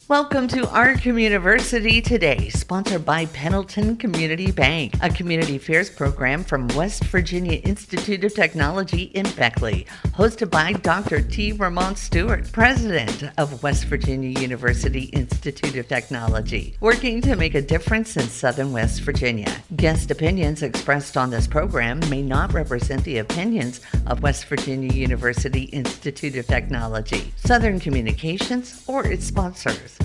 Welcome to our Communiversity today, sponsored by Pendleton Community Bank, a community affairs program from West Virginia Institute of Technology in Beckley, hosted by Dr. T. Vermont Stewart, president of West Virginia University Institute of Technology, working to make a difference in Southern West Virginia. Guest opinions expressed on this program may not represent the opinions of West Virginia University Institute of Technology, Southern Communications, or its sponsors.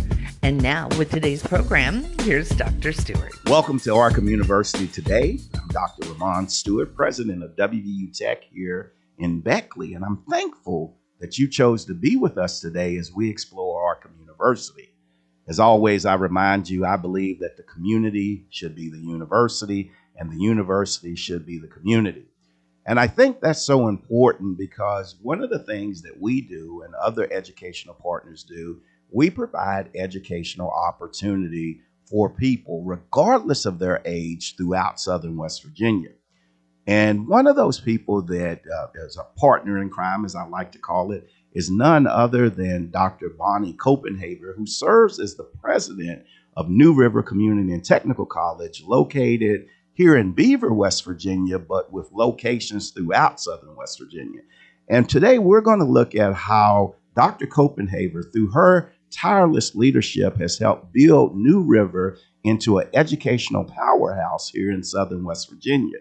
And now, with today's program, here's Dr. Stewart. Welcome to our Communiversity today. I'm Dr. Vermont Stewart, president of WVU Tech here in Beckley, and I'm thankful that you chose to be with us today as we explore our Communiversity. As always, I remind you, I believe that the community should be the university, and the university should be the community. And I think that's so important because one of the things that we do and other educational partners do, we provide educational opportunity for people regardless of their age throughout Southern West Virginia. And one of those people that is a partner in crime, as I like to call it, is none other than Dr. Bonny Copenhaver, who serves as the president of New River Community and Technical College, located here in Beaver, West Virginia, but with locations throughout Southern West Virginia. And today we're going to look at how Dr. Copenhaver, through her tireless leadership, has helped build New River into an educational powerhouse here in Southern West Virginia.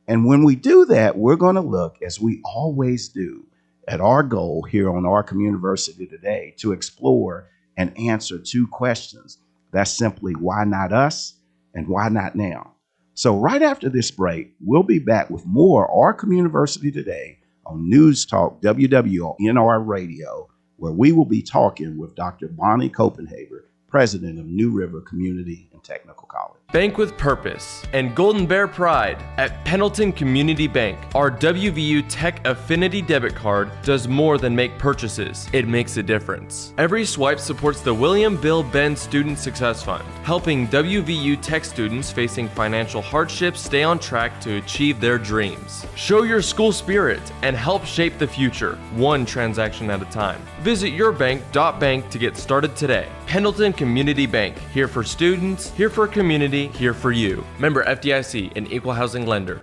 And when we do that, we're going to look, as we always do, at our goal here on our Communiversity today to explore and answer two questions. That's simply, why not us and why not now? So right after this break, we'll be back with more Our Communiversity today on News Talk WWNR Radio, where we will be talking with Dr. Bonny Copenhaver, president of New River Community and Technical College. Bank with purpose and Golden Bear pride at Pendleton Community Bank. Our WVU Tech Affinity debit card does more than make purchases. It makes a difference. Every swipe supports the William Bill Benn Student Success Fund, helping WVU Tech students facing financial hardships stay on track to achieve their dreams. Show your school spirit and help shape the future, one transaction at a time. Visit yourbank.bank to get started today. Pendleton Community Bank, here for students, here for community, here for you. Member FDIC, an equal housing lender.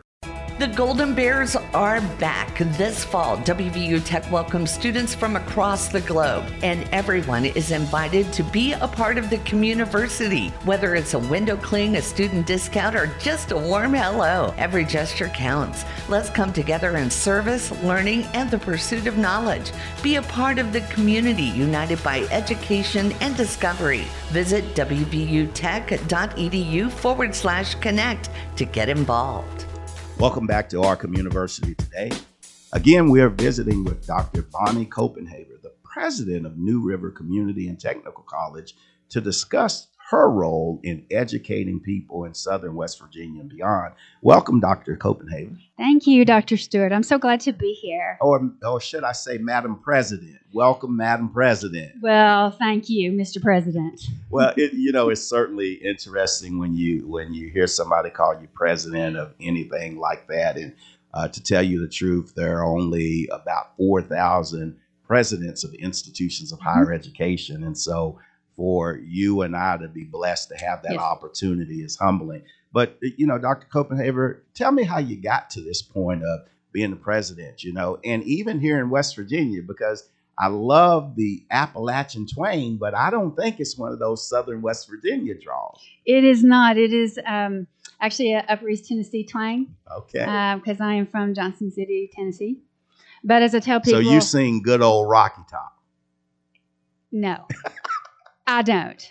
The Golden Bears are back this fall. WVU Tech welcomes students from across the globe, and everyone is invited to be a part of the Communiversity. Whether it's a window cling, a student discount, or just a warm hello, every gesture counts. Let's come together in service, learning, and the pursuit of knowledge. Be a part of the community united by education and discovery. Visit wvutech.edu/connect to get involved. Welcome back to our Communiversity today. Again, we are visiting with Dr. Bonny Copenhaver, the president of New River Community and Technical College, to discuss her role in educating people in Southern West Virginia and beyond. Welcome, Dr. Copenhaver. Thank you, Dr. Stewart. I'm so glad to be here. Or should I say, Madam President? Welcome, Madam President. Well, thank you, Mr. President. Well, it's certainly interesting when you hear somebody call you president of anything like that. And to tell you the truth, there are only about 4,000 presidents of institutions of higher education. And so for you and I to be blessed to have that opportunity is humbling. But, Dr. Copenhaver, tell me how you got to this point of being the president, and even here in West Virginia, because I love the Appalachian twang, but I don't think it's one of those Southern West Virginia draws. It is not. It is actually a Upper East Tennessee twang. Okay. Because I am from Johnson City, Tennessee. But as I tell people... So you sing good old Rocky Top? No. I don't.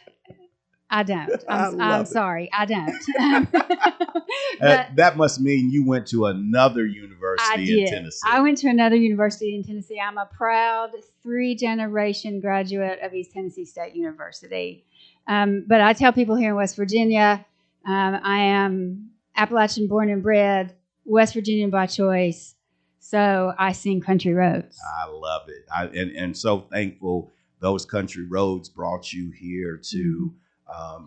I'm sorry. I don't. That must mean you went to another university in Tennessee. I went to another university in Tennessee. I'm a proud 3-generation graduate of East Tennessee State University. But I tell people here in West Virginia, I am Appalachian born and bred, West Virginian by choice. So I sing country roads. I love it. And so thankful those country roads brought you here to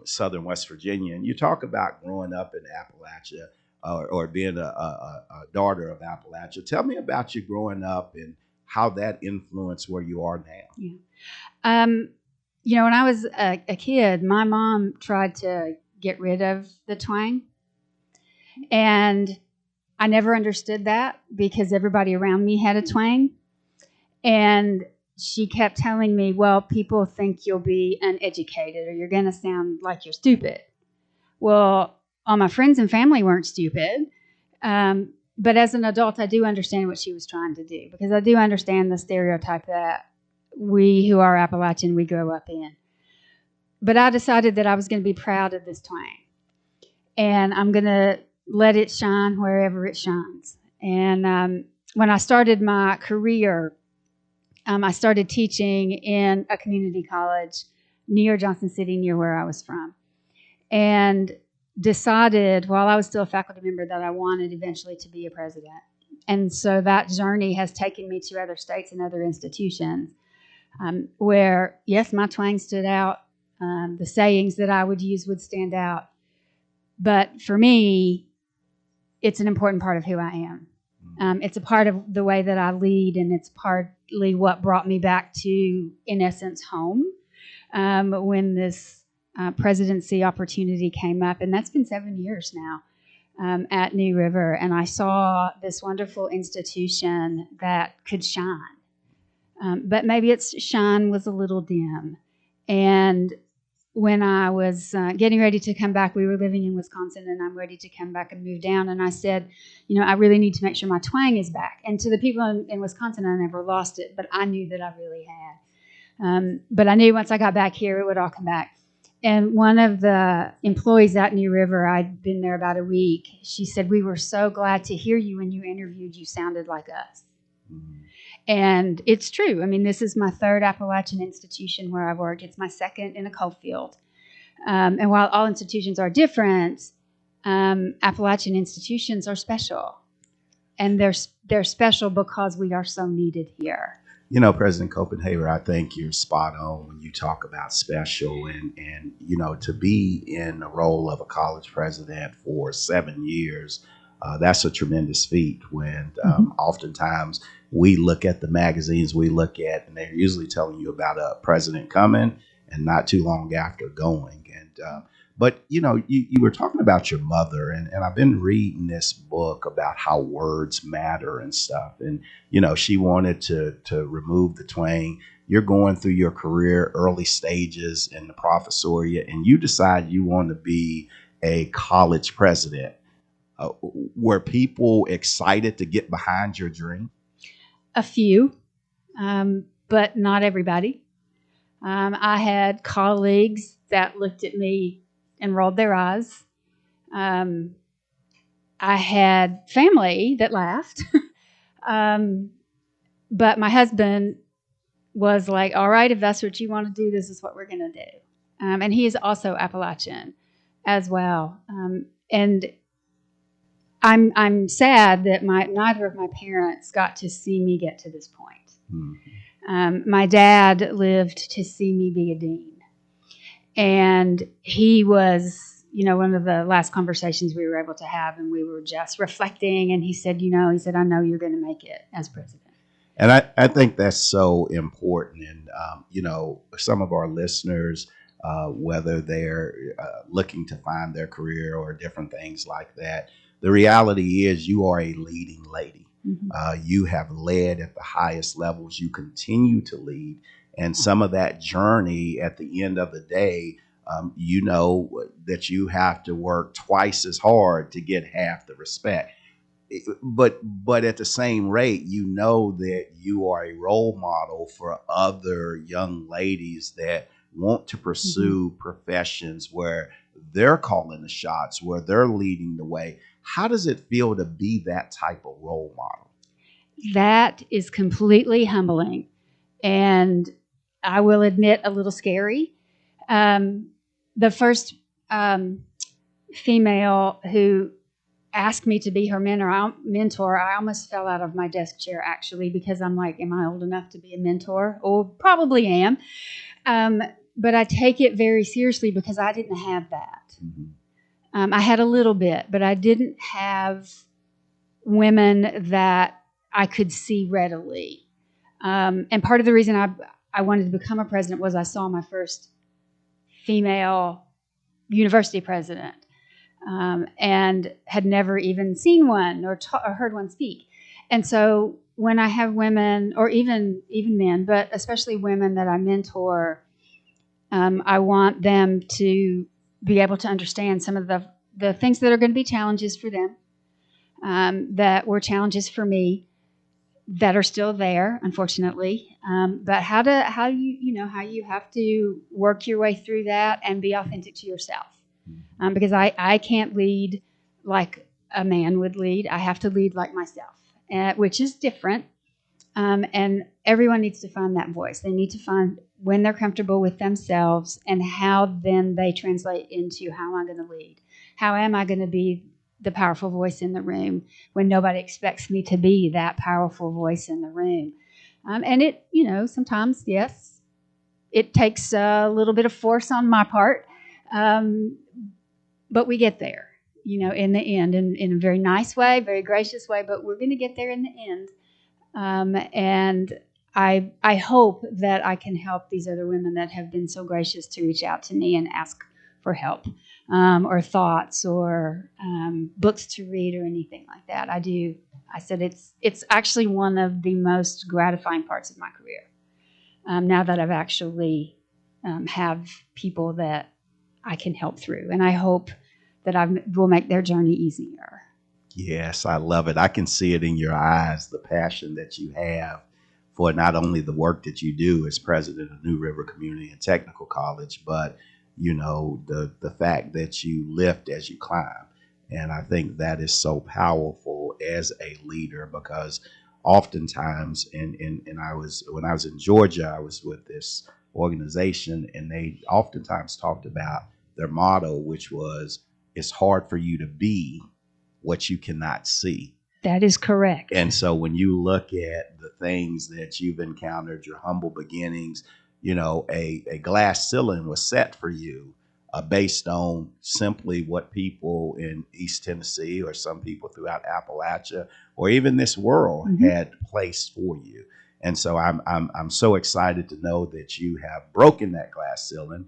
Southern West Virginia. And you talk about growing up in Appalachia or being a daughter of Appalachia. Tell me about you growing up and how that influenced where you are now. Yeah. when I was a kid, my mom tried to get rid of the twang. And I never understood that because everybody around me had a twang. And she kept telling me, well, people think you'll be uneducated or you're going to sound like you're stupid. Well, all my friends and family weren't stupid. But as an adult, I do understand what she was trying to do because I do understand the stereotype that we who are Appalachian, we grow up in. But I decided that I was going to be proud of this twang. And I'm going to let it shine wherever it shines. And when I started my career, I started teaching in a community college near Johnson City, near where I was from. And decided while I was still a faculty member that I wanted eventually to be a president. And so that journey has taken me to other states and other institutions where, yes, my twang stood out. The sayings that I would use would stand out. But for me, it's an important part of who I am. It's a part of the way that I lead, and it's partly what brought me back to, in essence, home when this presidency opportunity came up. And that's been 7 years now at New River. And I saw this wonderful institution that could shine. But maybe its shine was a little dim. And when I was getting ready to come back, we were living in Wisconsin, and I'm ready to come back and move down. And I said, I really need to make sure my twang is back. And to the people in Wisconsin, I never lost it, but I knew that I really had. But I knew once I got back here, it would all come back. And one of the employees at New River, I'd been there about a week, she said, we were so glad to hear you when you interviewed. You sounded like us. Mm-hmm. And it's true. I mean, this is my third Appalachian institution where I've worked. It's my second in a coal field. And while all institutions are different, Appalachian institutions are special. And they're special because we are so needed here. President Copenhaver, I think you're spot on when you talk about special and to be in the role of a college president for 7 years, that's a tremendous feat when oftentimes we look at the magazines and they're usually telling you about a president coming and not too long after going. But you were talking about your mother, and I've been reading this book about how words matter and stuff. And, she wanted to remove the twang. You're going through your career, early stages in the professoriate, and you decide you want to be a college president. Were people excited to get behind your dream? A few, but not everybody. I had colleagues that looked at me and rolled their eyes. I had family that laughed. But my husband was like, all right, if that's what you want to do, this is what we're going to do. And he is also Appalachian as well. And I'm sad that neither of my parents got to see me get to this point. Mm-hmm. My dad lived to see me be a dean. And he was, one of the last conversations we were able to have, and we were just reflecting, and he said, I know you're going to make it as president. And I think that's so important. And, some of our listeners, whether they're looking to find their career or different things like that, the reality is you are a leading lady. Mm-hmm. You have led at the highest levels. You continue to lead. And some of that journey at the end of the day, that you have to work twice as hard to get half the respect. But at the same rate, that you are a role model for other young ladies that want to pursue mm-hmm. professions where they're calling the shots, where they're leading the way. How does it feel to be that type of role model? That is completely humbling. And I will admit a little scary. The first female who asked me to be her mentor, I almost fell out of my desk chair, actually, because I'm like, am I old enough to be a mentor? Oh, probably am. But I take it very seriously because I didn't have that. Mm-hmm. I had a little bit, but I didn't have women that I could see readily. And part of the reason I wanted to become a president was I saw my first female university president, and had never even seen one or heard one speak. And so when I have women, or even men, but especially women that I mentor, I want them to be able to understand some of the things that are going to be challenges for them, that were challenges for me, that are still there, unfortunately. But how you have to work your way through that and be authentic to yourself. Because I can't lead like a man would lead. I have to lead like myself, which is different. And everyone needs to find that voice. They need to find when they're comfortable with themselves and how then they translate into how am I going to lead? How am I going to be the powerful voice in the room when nobody expects me to be that powerful voice in the room? And it, sometimes, yes, it takes a little bit of force on my part. But we get there, in the end, in a very nice way, very gracious way, but we're going to get there in the end. And I hope that I can help these other women that have been so gracious to reach out to me and ask for help, or thoughts, or books to read, or anything like that. I said it's actually one of the most gratifying parts of my career. Now that I've actually have people that I can help through, and I hope that I will make their journey easier. Yes, I love it. I can see it in your eyes, the passion that you have for not only the work that you do as president of New River Community and Technical College, but the fact that you lift as you climb. And I think that is so powerful as a leader, because oftentimes, and when I was in Georgia, I was with this organization, and they oftentimes talked about their motto, which was, it's hard for you to be what you cannot see. That is correct. And so when you look at the things that you've encountered, your humble beginnings, a glass ceiling was set for you based on simply what people in East Tennessee, or some people throughout Appalachia, or even this world had placed for you. And so I'm so excited to know that you have broken that glass ceiling.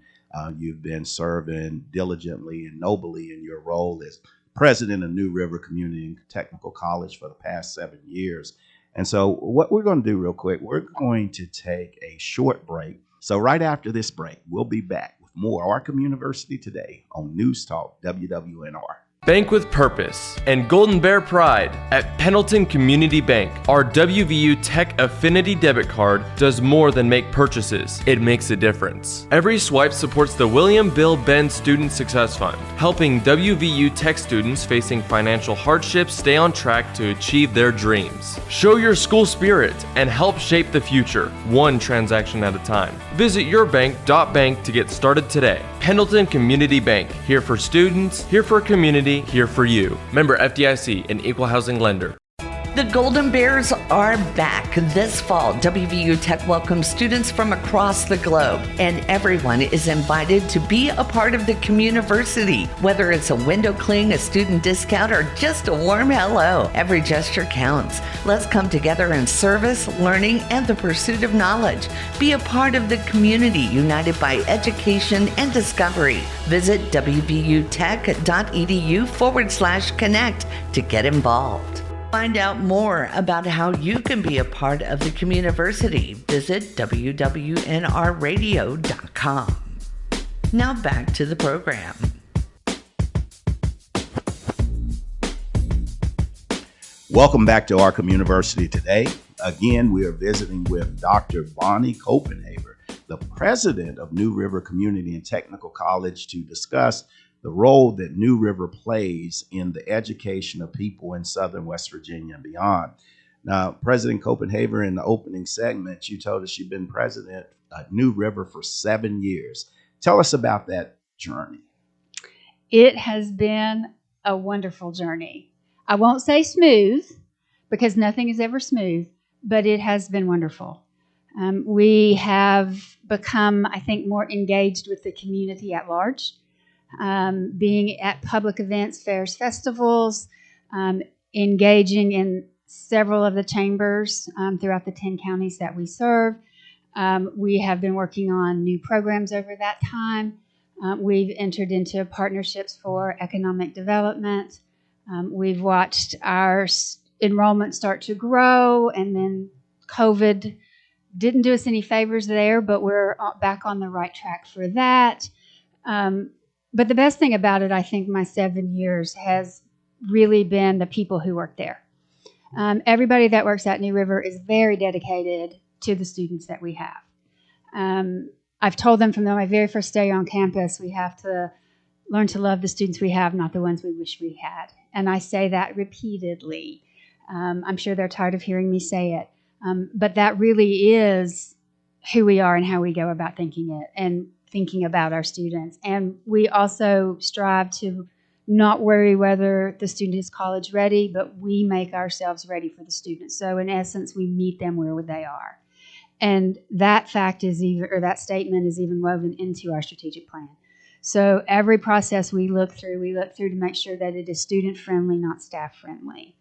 You've been serving diligently and nobly in your role as president of New River Community and Technical College for the past 7 years. And so what we're going to do real quick, we're going to take a short break. So right after this break, we'll be back with more Our Communiversity Today on News Talk WWNR. Bank with purpose and Golden Bear pride. At Pendleton Community Bank, our WVU Tech Affinity debit card does more than make purchases. It makes a difference. Every swipe supports the William Bill Benn Student Success Fund, helping WVU Tech students facing financial hardships stay on track to achieve their dreams. Show your school spirit and help shape the future, one transaction at a time. Visit yourbank.bank to get started today. Pendleton Community Bank, here for students, here for community, here for you. Member FDIC, an equal housing lender. The Golden Bears are back this fall. WVU Tech welcomes students from across the globe, and everyone is invited to be a part of the Communiversity. Whether it's a window cling, a student discount, or just a warm hello, every gesture counts. Let's come together in service, learning, and the pursuit of knowledge. Be a part of the community united by education and discovery. Visit wvutech.edu/connect to get involved. Find out more about how you can be a part of the Communiversity. Visit wwnrradio.com. Now back to the program. Welcome back to Our Communiversity Today. Again, we are visiting with Dr. Bonny Copenhaver, the president of New River Community and Technical College, to discuss the role that New River plays in the education of people in Southern West Virginia and beyond. Now, President Copenhaver, in the opening segment, you told us you've been president at New River for 7 years. Tell us about that journey. It has been a wonderful journey. I won't say smooth, because nothing is ever smooth, but it has been wonderful. We have become, I think, more engaged with the community at large. Being at public events, fairs, festivals, engaging in several of the chambers throughout the 10 counties that we serve, We have been working on new programs over that time. We've entered into partnerships for economic development. We've watched our enrollment start to grow, and then COVID didn't do us any favors there, but we're back on the right track for that. But the best thing about it, I think, my 7 years has really been the people who work there. Everybody that works at New River is very dedicated to the students that we have. I've told them from my very first day on campus, we have to learn to love the students we have, not the ones we wish we had. And I say that repeatedly. I'm sure they're tired of hearing me say it. But that really is who we are and how we go about thinking it and thinking about our students. And we also strive to not worry whether the student is college ready, but we make ourselves ready for the student. So in essence, we meet them where they are. And that fact is that statement is even woven into our strategic plan. So every process we look through to make sure that it is student friendly, not staff friendly.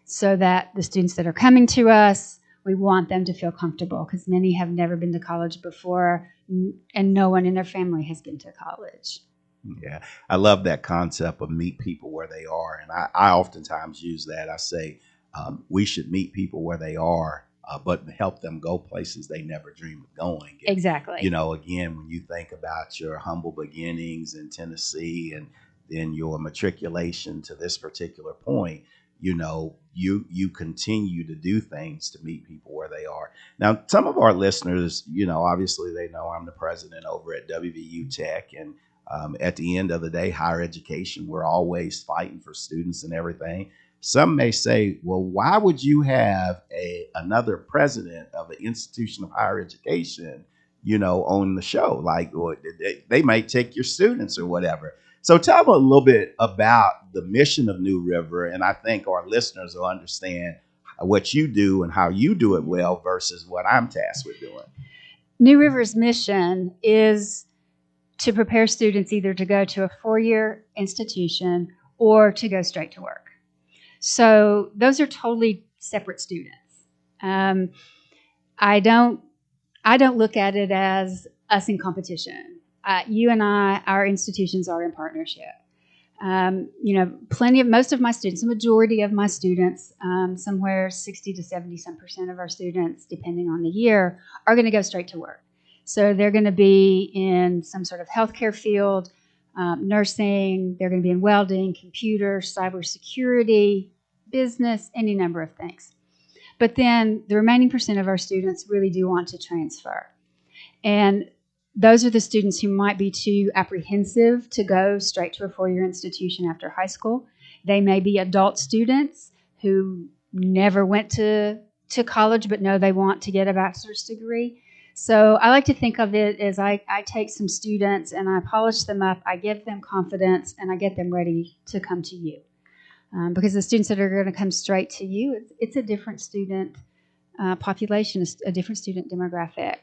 So that the students that are coming to us, we want them to feel comfortable, because many have never been to college before, and no one in their family has been to college. Yeah, I love that concept of meet people where they are. And I oftentimes use that. I say we should meet people where they are, but help them go places they never dreamed of going. And, exactly. You know, again, when you think about your humble beginnings in Tennessee and then your matriculation to this particular point, you know, you continue to do things to meet people where they are. Now, some of our listeners, you know, obviously they know I'm the president over at WVU Tech. And at the end of the day, higher education, we're always fighting for students and everything. Some may say, well, why would you have another president of an institution of higher education, you know, on the show? Like, well, they might take your students or whatever. So tell them a little bit about the mission of New River, and I think our listeners will understand what you do and how you do it well versus what I'm tasked with doing. New River's mission is to prepare students either to go to a four-year institution or to go straight to work. So those are totally separate students. I don't look at it as us in competition. You and I, our institutions are in partnership. You know, most of my students, the majority of my students, somewhere 60 to 70% of our students, depending on the year, are going to go straight to work. So they're going to be in some sort of healthcare field, nursing, they're going to be in welding, computer, cybersecurity, business, any number of things. But then the remaining percent of our students really do want to transfer. And those are the students who might be too apprehensive to go straight to a four-year institution after high school. They may be adult students who never went to college but know they want to get a bachelor's degree. So I like to think of it as I take some students and I polish them up, I give them confidence, and I get them ready to come to you. Because the students that are going to come straight to you, it's a different student population, a different student demographic.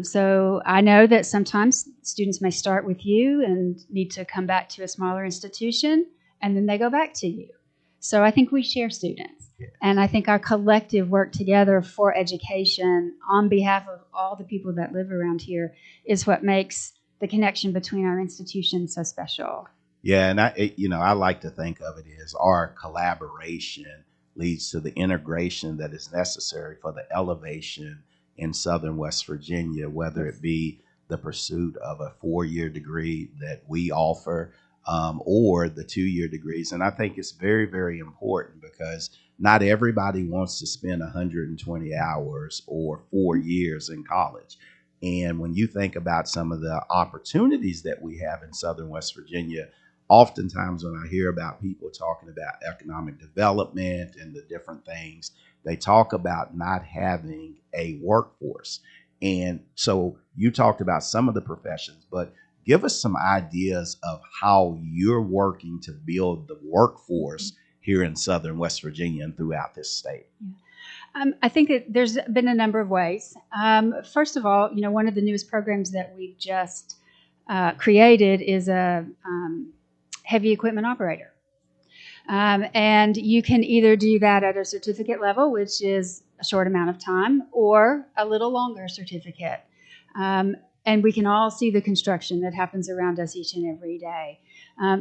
So I know that sometimes students may start with you and need to come back to a smaller institution, and then they go back to you. So I think we share students. Yes. And I think our collective work together for education on behalf of all the people that live around here is what makes the connection between our institutions so special. Yeah, and I like to think of it as our collaboration leads to the integration that is necessary for the elevation in Southern West Virginia, whether it be the pursuit of a 4-year degree that we offer or the 2-year degrees. And I think it's very, very important because not everybody wants to spend 120 hours or 4 years in college. And when you think about some of the opportunities that we have in Southern West Virginia, oftentimes when I hear about people talking about economic development and the different things, they talk about not having a workforce. And so you talked about some of the professions, but give us some ideas of how you're working to build the workforce here in Southern West Virginia and throughout this state. Yeah. I think that there's been a number of ways. First of all, one of the newest programs that we've just created is a heavy equipment operator. And you can either do that at a certificate level, which is a short amount of time, or a little longer certificate. And we can all see the construction that happens around us each and every day.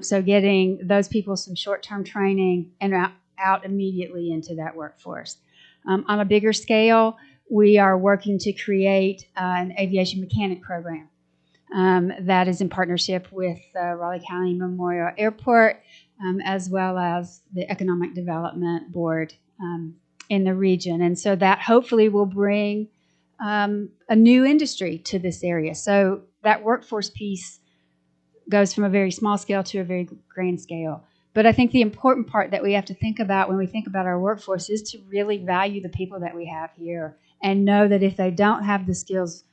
So getting those people some short-term training and out immediately into that workforce. On a bigger scale, we are working to create an aviation mechanic program that is in partnership with Raleigh County Memorial Airport, as well as the Economic Development Board in the region. And so that hopefully will bring a new industry to this area. So that workforce piece goes from a very small scale to a very grand scale. But I think the important part that we have to think about when we think about our workforce is to really value the people that we have here and know that if they don't have the skills,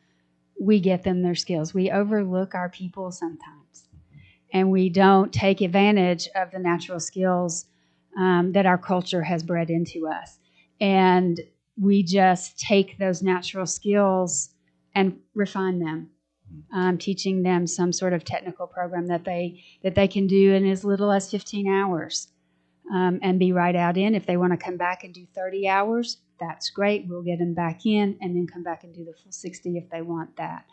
we get them their skills. We overlook our people sometimes, and we don't take advantage of the natural skills that our culture has bred into us. And we just take those natural skills and refine them, teaching them some sort of technical program that they can do in as little as 15 hours and be right out in. If they want to come back and do 30 hours, that's great. We'll get them back in and then come back and do the full 60 if they want that.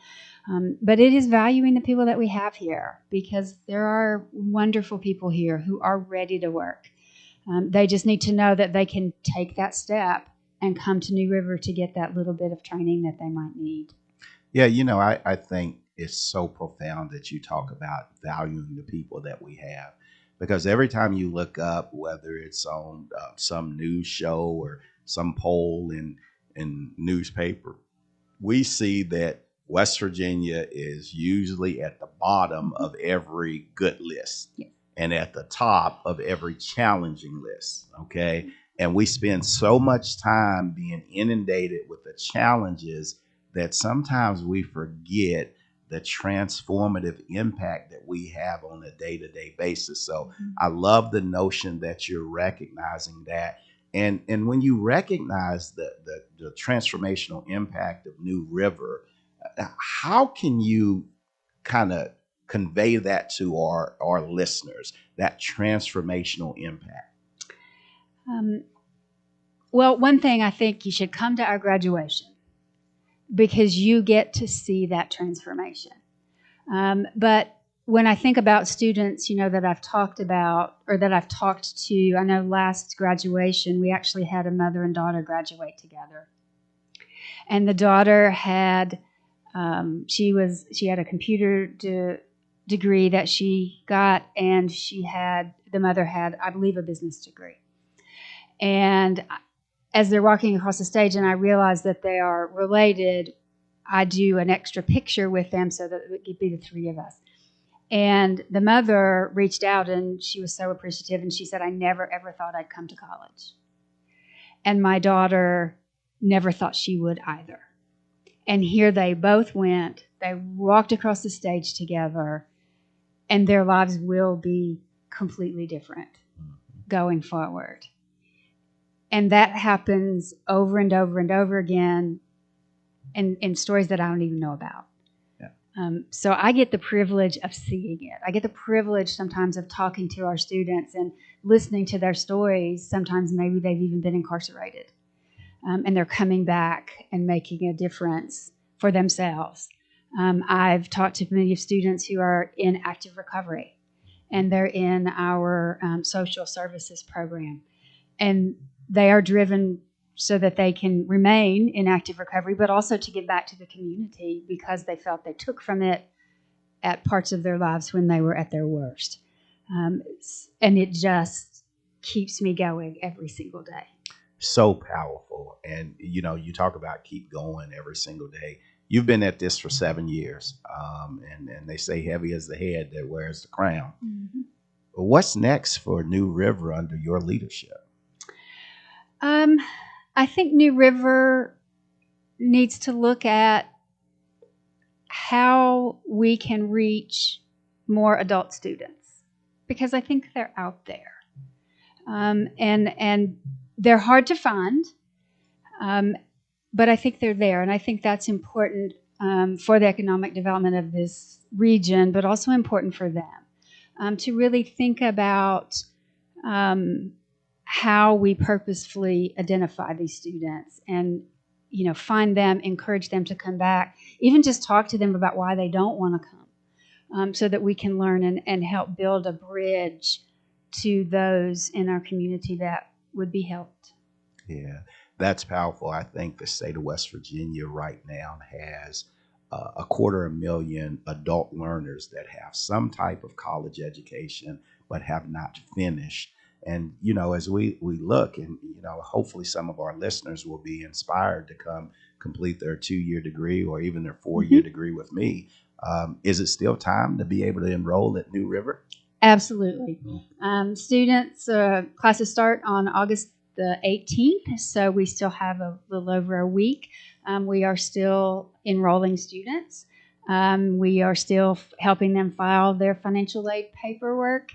But it is valuing the people that we have here, because there are wonderful people here who are ready to work. They just need to know that they can take that step and come to New River to get that little bit of training that they might need. Yeah, I think it's so profound that you talk about valuing the people that we have, because every time you look up, whether it's on some news show or some poll in newspaper, we see that West Virginia is usually at the bottom of every good list. Yes. And at the top of every challenging list, okay? And we spend so much time being inundated with the challenges that sometimes we forget the transformative impact that we have on a day-to-day basis. So I love the notion that you're recognizing that. And when you recognize the transformational impact of New River, how can you kind of convey that to our listeners, that transformational impact? Well, one thing, I think you should come to our graduation, because you get to see that transformation. But when I think about students, that I've talked about or that I've talked to, I know last graduation, we actually had a mother and daughter graduate together. And the daughter had, she had a computer degree that she got, and the mother had, I believe, a business degree. And as they're walking across the stage and I realize that they are related, I do an extra picture with them so that it could be the three of us. And the mother reached out and she was so appreciative, and she said, "I never ever thought I'd come to college." And my daughter never thought she would either. And here they both went. They walked across the stage together, and their lives will be completely different going forward. And that happens over and over and over again in stories that I don't even know about. Yeah. So I get the privilege of seeing it. I get the privilege sometimes of talking to our students and listening to their stories. Sometimes maybe they've even been incarcerated. And they're coming back and making a difference for themselves. I've talked to many students who are in active recovery, and they're in our social services program. And they are driven so that they can remain in active recovery, but also to give back to the community because they felt they took from it at parts of their lives when they were at their worst. And it just keeps me going every single day. So powerful. And, you talk about keep going every single day. You've been at this for 7 years, and they say heavy is the head that wears the crown. Mm-hmm. But what's next for New River under your leadership? I think New River needs to look at how we can reach more adult students, because I think they're out there. And they're hard to find, but I think they're there. And I think that's important for the economic development of this region, but also important for them to really think about how we purposefully identify these students and, find them, encourage them to come back, even just talk to them about why they don't want to come, so that we can learn and help build a bridge to those in our community that would be helped. Yeah, that's powerful. I think the state of West Virginia right now has 250,000 adult learners that have some type of college education but have not finished. And, as we look and, hopefully some of our listeners will be inspired to come complete their 2-year degree or even their 4-year degree with me. Is it still time to be able to enroll at New River? Absolutely. Students, classes start on August the 18th, so we still have a little over a week. We are still enrolling students. We are still helping them file their financial aid paperwork.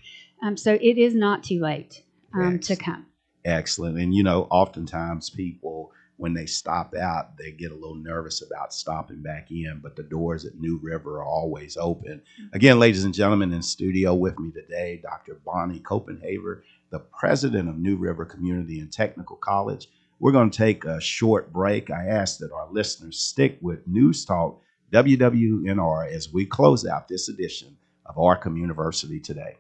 So it is not too late to come. Excellent. And, oftentimes people, when they stop out, they get a little nervous about stopping back in, but the doors at New River are always open. Again, ladies and gentlemen, in studio with me today, Dr. Bonny Copenhaver, the president of New River Community and Technical College. We're going to take a short break. I ask that our listeners stick with News Talk WWNR as we close out this edition of our Communiversity Today.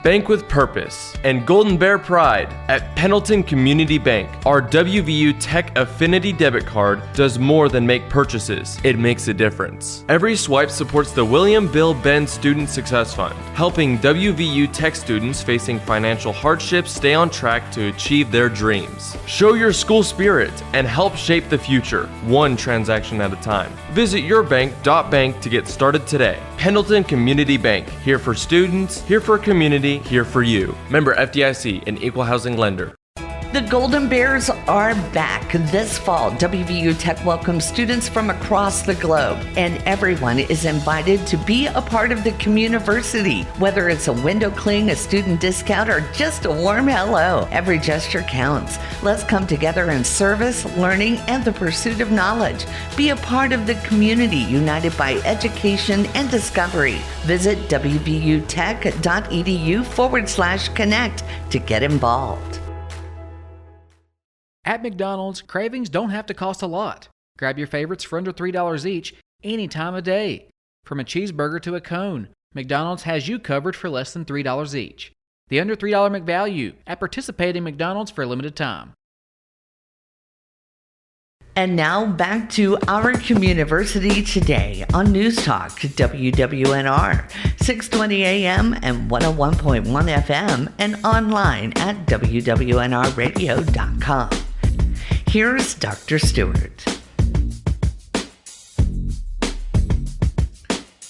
Bank with purpose and Golden Bear pride. At Pendleton Community Bank, our WVU Tech Affinity debit card does more than make purchases. It makes a difference. Every swipe supports the William Bill Benn Student Success Fund, helping WVU Tech students facing financial hardships stay on track to achieve their dreams. Show your school spirit and help shape the future, one transaction at a time. Visit yourbank.bank to get started today. Pendleton Community Bank, here for students, here for community, here for you. Member FDIC, an equal housing lender. The Golden Bears are back this fall. WVU Tech welcomes students from across the globe, and everyone is invited to be a part of the Communiversity. Whether it's a window cling, a student discount, or just a warm hello, every gesture counts. Let's come together in service, learning, and the pursuit of knowledge. Be a part of the community united by education and discovery. Visit wvutech.edu/connect to get involved. At McDonald's, cravings don't have to cost a lot. Grab your favorites for under $3 each, any time of day. From a cheeseburger to a cone, McDonald's has you covered for less than $3 each. The under $3 McValue at participating McDonald's for a limited time. And now back to our Communiversity Today on News Talk WWNR, 620 AM and 101.1 FM and online at wwnrradio.com. Here's Dr. Stewart.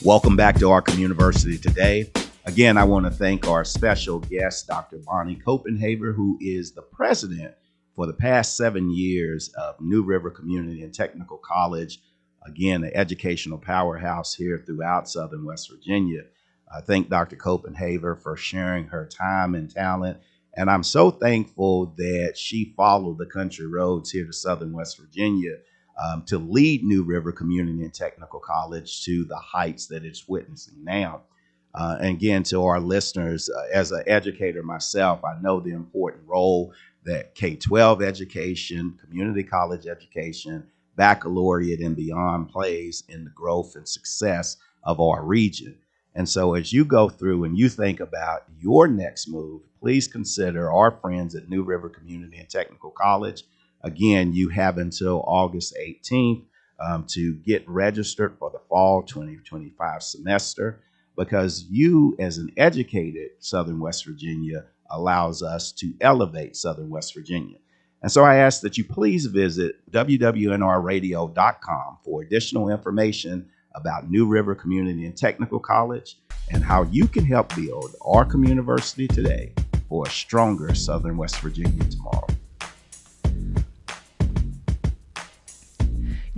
Welcome back to our Communiversity Today. Again, I want to thank our special guest, Dr. Bonny Copenhaver, who is the president for the past 7 years of New River Community and Technical College. Again, an educational powerhouse here throughout Southern West Virginia. I thank Dr. Copenhaver for sharing her time and talent. And I'm so thankful that she followed the country roads here to Southern West Virginia to lead New River Community and Technical College to the heights that it's witnessing now. And again, to our listeners, as an educator myself, I know the important role that K-12 education, community college education, baccalaureate and beyond plays in the growth and success of our region. And so as you go through and you think about your next move, please consider our friends at New River Community and Technical College. Again, you have until August 18th to get registered for the fall 2025 semester, because you, as an educated Southern West Virginia, allows us to elevate Southern West Virginia. And so I ask that you please visit wwnrradio.com for additional information about New River Community and Technical College and how you can help build our Communiversity today for a stronger Southern West Virginia tomorrow.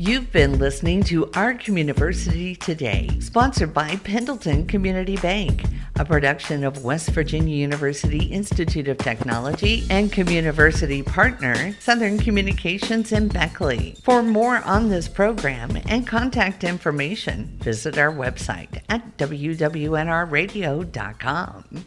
You've been listening to Our Communiversity Today, sponsored by Pendleton Community Bank, a production of West Virginia University Institute of Technology and Communiversity partner, Southern Communications in Beckley. For more on this program and contact information, visit our website at wwnrradio.com.